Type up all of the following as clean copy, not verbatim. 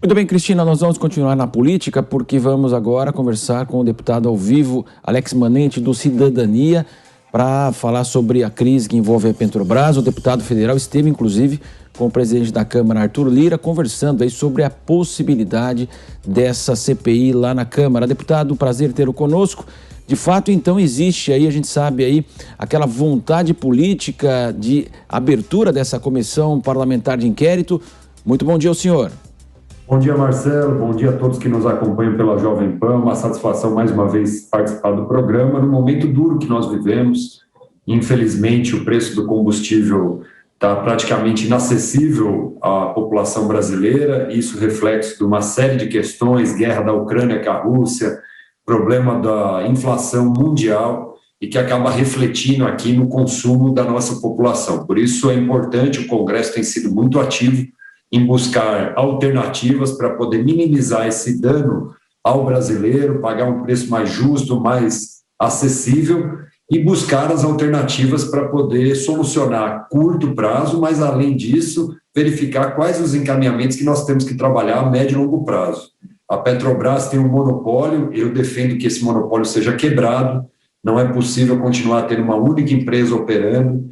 Muito bem, Cristina, nós vamos continuar na política porque vamos agora conversar com o deputado ao vivo, Alex Manente, do Cidadania, para falar sobre a crise que envolve a Petrobras. O deputado federal esteve, inclusive, com o presidente da Câmara, Arthur Lira, conversando aí sobre a possibilidade dessa CPI lá na Câmara. Deputado, prazer tê-lo conosco. De fato, então, existe aí, a gente sabe aí, aquela vontade política de abertura dessa comissão parlamentar de inquérito. Muito bom dia ao senhor. Bom dia, Marcelo. Bom dia a todos que nos acompanham pela Jovem Pan. Uma satisfação, mais uma vez, participar do programa. No momento duro que nós vivemos, infelizmente, o preço do combustível está praticamente inacessível à população brasileira. Isso reflexo de uma série de questões, guerra da Ucrânia com a Rússia, problema da inflação mundial e que acaba refletindo aqui no consumo da nossa população. Por isso é importante, o Congresso tem sido muito ativo em buscar alternativas para poder minimizar esse dano ao brasileiro, pagar um preço mais justo, mais acessível e buscar as alternativas para poder solucionar a curto prazo, mas além disso, verificar quais os encaminhamentos que nós temos que trabalhar a médio e longo prazo. A Petrobras tem um monopólio, eu defendo que esse monopólio seja quebrado, não é possível continuar tendo uma única empresa operando.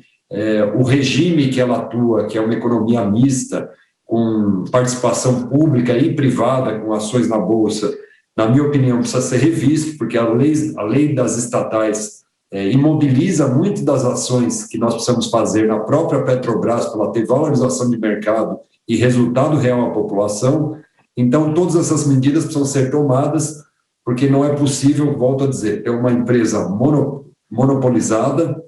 O regime que ela atua, que é uma economia mista, com participação pública e privada, com ações na Bolsa, na minha opinião, precisa ser revisto, porque a lei das estatais imobiliza muito das ações que nós precisamos fazer na própria Petrobras para ela ter valorização de mercado e resultado real à população. Então, todas essas medidas precisam ser tomadas, porque não é possível, volto a dizer, ter uma empresa monopolizada,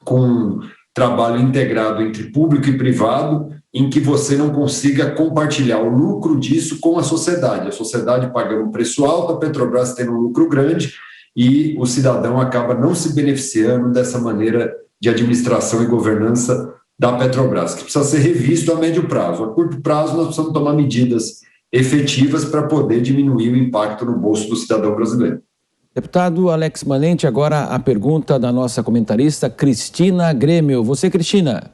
com trabalho integrado entre público e privado, em que você não consiga compartilhar o lucro disso com a sociedade pagando um preço alto, a Petrobras tendo um lucro grande e o cidadão acaba não se beneficiando dessa maneira de administração e governança da Petrobras, que precisa ser revisto a médio prazo. A curto prazo, nós precisamos tomar medidas efetivas para poder diminuir o impacto no bolso do cidadão brasileiro. Deputado Alex Manente, agora a pergunta da nossa comentarista Cristina Grêmio. Você, Cristina.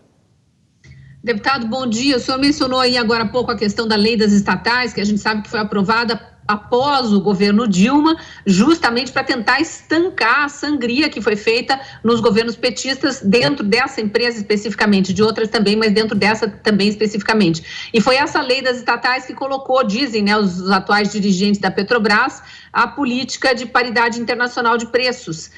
Deputado, bom dia. O senhor mencionou aí agora há pouco a questão da lei das estatais, que a gente sabe que foi aprovada após o governo Dilma, justamente para tentar estancar a sangria que foi feita nos governos petistas dentro dessa empresa especificamente, de outras também, mas dentro dessa também especificamente. E foi essa lei das estatais que colocou, dizem, né, os atuais dirigentes da Petrobras, a política de paridade internacional de preços.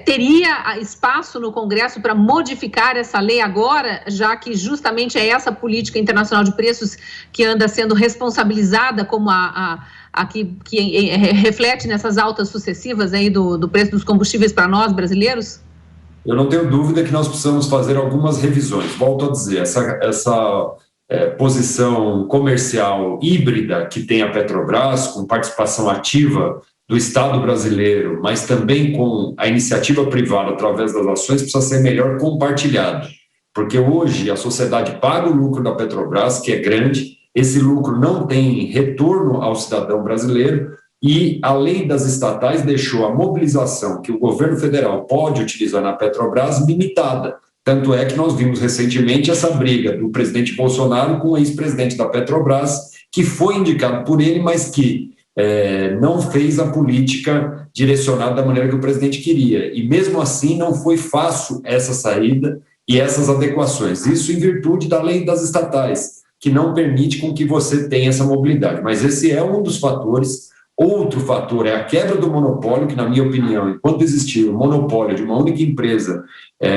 Teria espaço no Congresso para modificar essa lei agora, já que justamente é essa política internacional de preços que anda sendo responsabilizada como que reflete nessas altas sucessivas aí do preço dos combustíveis para nós, brasileiros? Eu não tenho dúvida que nós precisamos fazer algumas revisões. Volto a dizer, essa posição comercial híbrida que tem a Petrobras, com participação ativa do Estado brasileiro, mas também com a iniciativa privada através das ações, precisa ser melhor compartilhado. Porque hoje a sociedade paga o lucro da Petrobras, que é grande, esse lucro não tem retorno ao cidadão brasileiro e a lei das estatais deixou a mobilização que o governo federal pode utilizar na Petrobras limitada. Tanto é que nós vimos recentemente essa briga do presidente Bolsonaro com o ex-presidente da Petrobras, que foi indicado por ele, mas que não fez a política direcionada da maneira que o presidente queria. E mesmo assim não foi fácil essa saída e essas adequações. Isso em virtude da lei das estatais, que não permite com que você tenha essa mobilidade. Mas esse é um dos fatores. Outro fator é a quebra do monopólio, que, na minha opinião, enquanto existir o monopólio de uma única empresa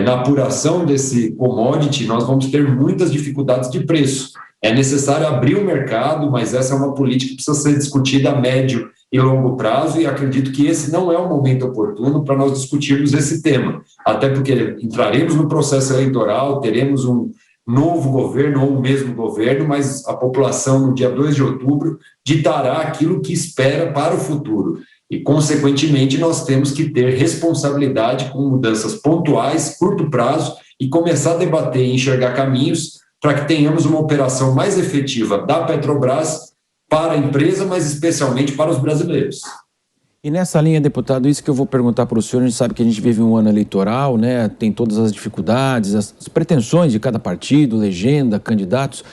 na apuração desse commodity, nós vamos ter muitas dificuldades de preço. É necessário abrir o mercado, mas essa é uma política que precisa ser discutida a médio e longo prazo, e acredito que esse não é o momento oportuno para nós discutirmos esse tema, até porque entraremos no processo eleitoral, teremos um novo governo ou o mesmo governo, mas a população no dia 2 de outubro ditará aquilo que espera para o futuro. E, consequentemente, nós temos que ter responsabilidade com mudanças pontuais, curto prazo, e começar a debater e enxergar caminhos para que tenhamos uma operação mais efetiva da Petrobras para a empresa, mas especialmente para os brasileiros. E nessa linha, deputado, isso que eu vou perguntar para o senhor, a gente sabe que a gente vive um ano eleitoral, né? Tem todas as dificuldades, as pretensões de cada partido, legenda, candidatos.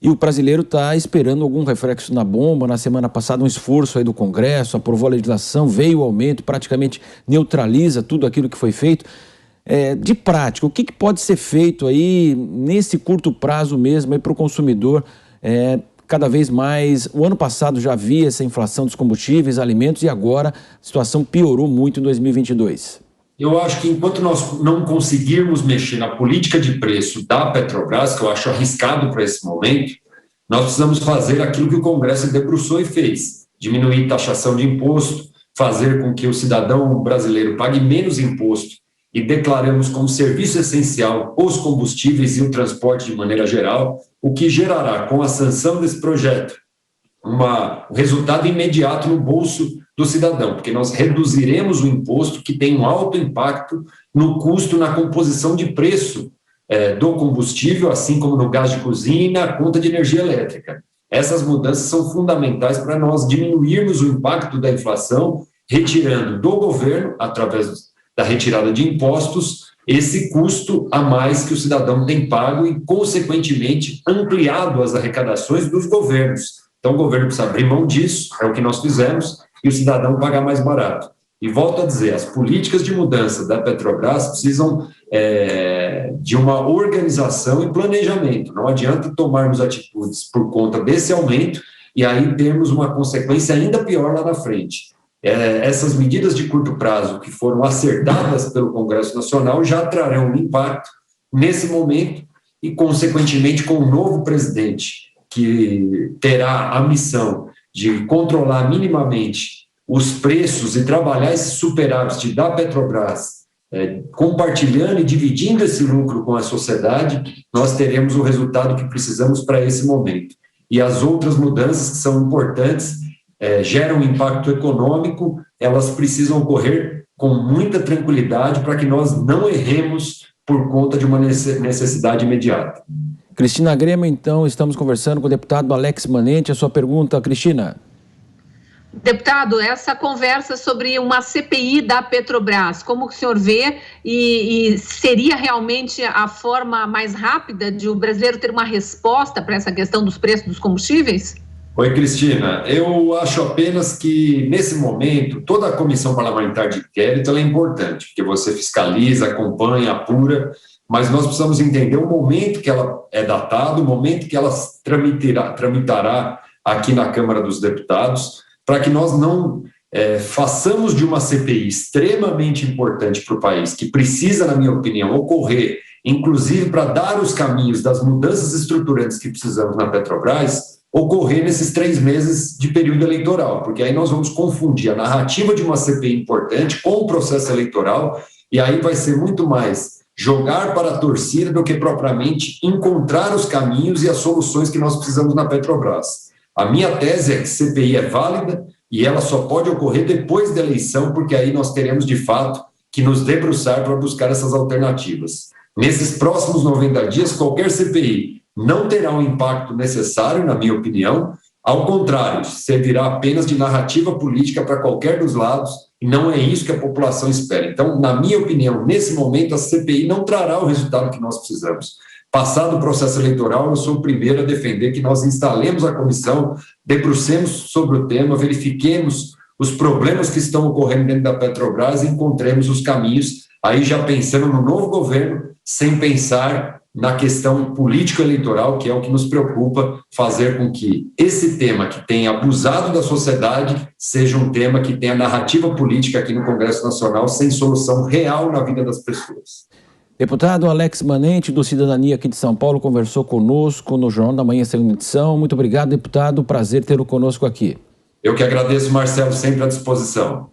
E o brasileiro está esperando algum reflexo na bomba. Na semana passada, um esforço aí do Congresso, aprovou a legislação, veio o aumento, praticamente neutraliza tudo aquilo que foi feito. De prática, o que pode ser feito aí nesse curto prazo mesmo para o consumidor? Cada vez mais, o ano passado já havia essa inflação dos combustíveis, alimentos, e agora a situação piorou muito em 2022. Eu acho que enquanto nós não conseguirmos mexer na política de preço da Petrobras, que eu acho arriscado para esse momento, nós precisamos fazer aquilo que o Congresso debruçou e fez: diminuir taxação de imposto, fazer com que o cidadão brasileiro pague menos imposto, e declaramos como serviço essencial os combustíveis e o transporte de maneira geral, o que gerará, com a sanção desse projeto, um resultado imediato no bolso do cidadão, porque nós reduziremos o imposto, que tem um alto impacto no custo, na composição de preço do combustível, assim como no gás de cozinha e na conta de energia elétrica. Essas mudanças são fundamentais para nós diminuirmos o impacto da inflação, retirando do governo, através da retirada de impostos, esse custo a mais que o cidadão tem pago e, consequentemente, ampliado as arrecadações dos governos. Então, o governo precisa abrir mão disso, é o que nós fizemos, e o cidadão pagar mais barato. E volto a dizer, as políticas de mudança da Petrobras precisam de uma organização e planejamento. Não adianta tomarmos atitudes por conta desse aumento e aí termos uma consequência ainda pior lá na frente. Essas medidas de curto prazo que foram acertadas pelo Congresso Nacional já trarão um impacto nesse momento e, consequentemente, com o novo presidente, que terá a missão de controlar minimamente os preços e trabalhar esse superávit da Petrobras, compartilhando e dividindo esse lucro com a sociedade, nós teremos o resultado que precisamos para esse momento. E as outras mudanças que são importantes, geram um impacto econômico, elas precisam ocorrer com muita tranquilidade para que nós não erremos por conta de uma necessidade imediata. Cristina Grema, então, estamos conversando com o deputado Alex Manente. A sua pergunta, Cristina. Deputado, essa conversa sobre uma CPI da Petrobras, como o senhor vê, e seria realmente a forma mais rápida de o brasileiro ter uma resposta para essa questão dos preços dos combustíveis? Oi, Cristina. Eu acho apenas que, nesse momento, toda a comissão parlamentar de inquérito é importante, porque você fiscaliza, acompanha, apura, mas nós precisamos entender o momento que ela é datada, o momento que ela tramitará aqui na Câmara dos Deputados, para que nós não façamos de uma CPI extremamente importante para o país, que precisa, na minha opinião, ocorrer, inclusive para dar os caminhos das mudanças estruturantes que precisamos na Petrobras, ocorrer nesses 3 meses de período eleitoral, porque aí nós vamos confundir a narrativa de uma CPI importante com o processo eleitoral, e aí vai ser muito mais jogar para a torcida do que propriamente encontrar os caminhos e as soluções que nós precisamos na Petrobras. A minha tese é que CPI é válida e ela só pode ocorrer depois da eleição, porque aí nós teremos, de fato, que nos debruçar para buscar essas alternativas. Nesses próximos 90 dias, qualquer CPI não terá o impacto necessário, na minha opinião. Ao contrário, servirá apenas de narrativa política para qualquer dos lados, e não é isso que a população espera. Então, na minha opinião, nesse momento, a CPI não trará o resultado que nós precisamos. Passado o processo eleitoral, eu sou o primeiro a defender que nós instalemos a comissão, debrucemos sobre o tema, verifiquemos os problemas que estão ocorrendo dentro da Petrobras e encontremos os caminhos, aí já pensando no novo governo, sem pensar na questão político-eleitoral, que é o que nos preocupa, fazer com que esse tema que tem abusado da sociedade seja um tema que tenha narrativa política aqui no Congresso Nacional, sem solução real na vida das pessoas. Deputado Alex Manente, do Cidadania aqui de São Paulo, conversou conosco no Jornal da Manhã, segunda edição. Muito obrigado, deputado. Prazer tê-lo conosco aqui. Eu que agradeço, Marcelo, sempre à disposição.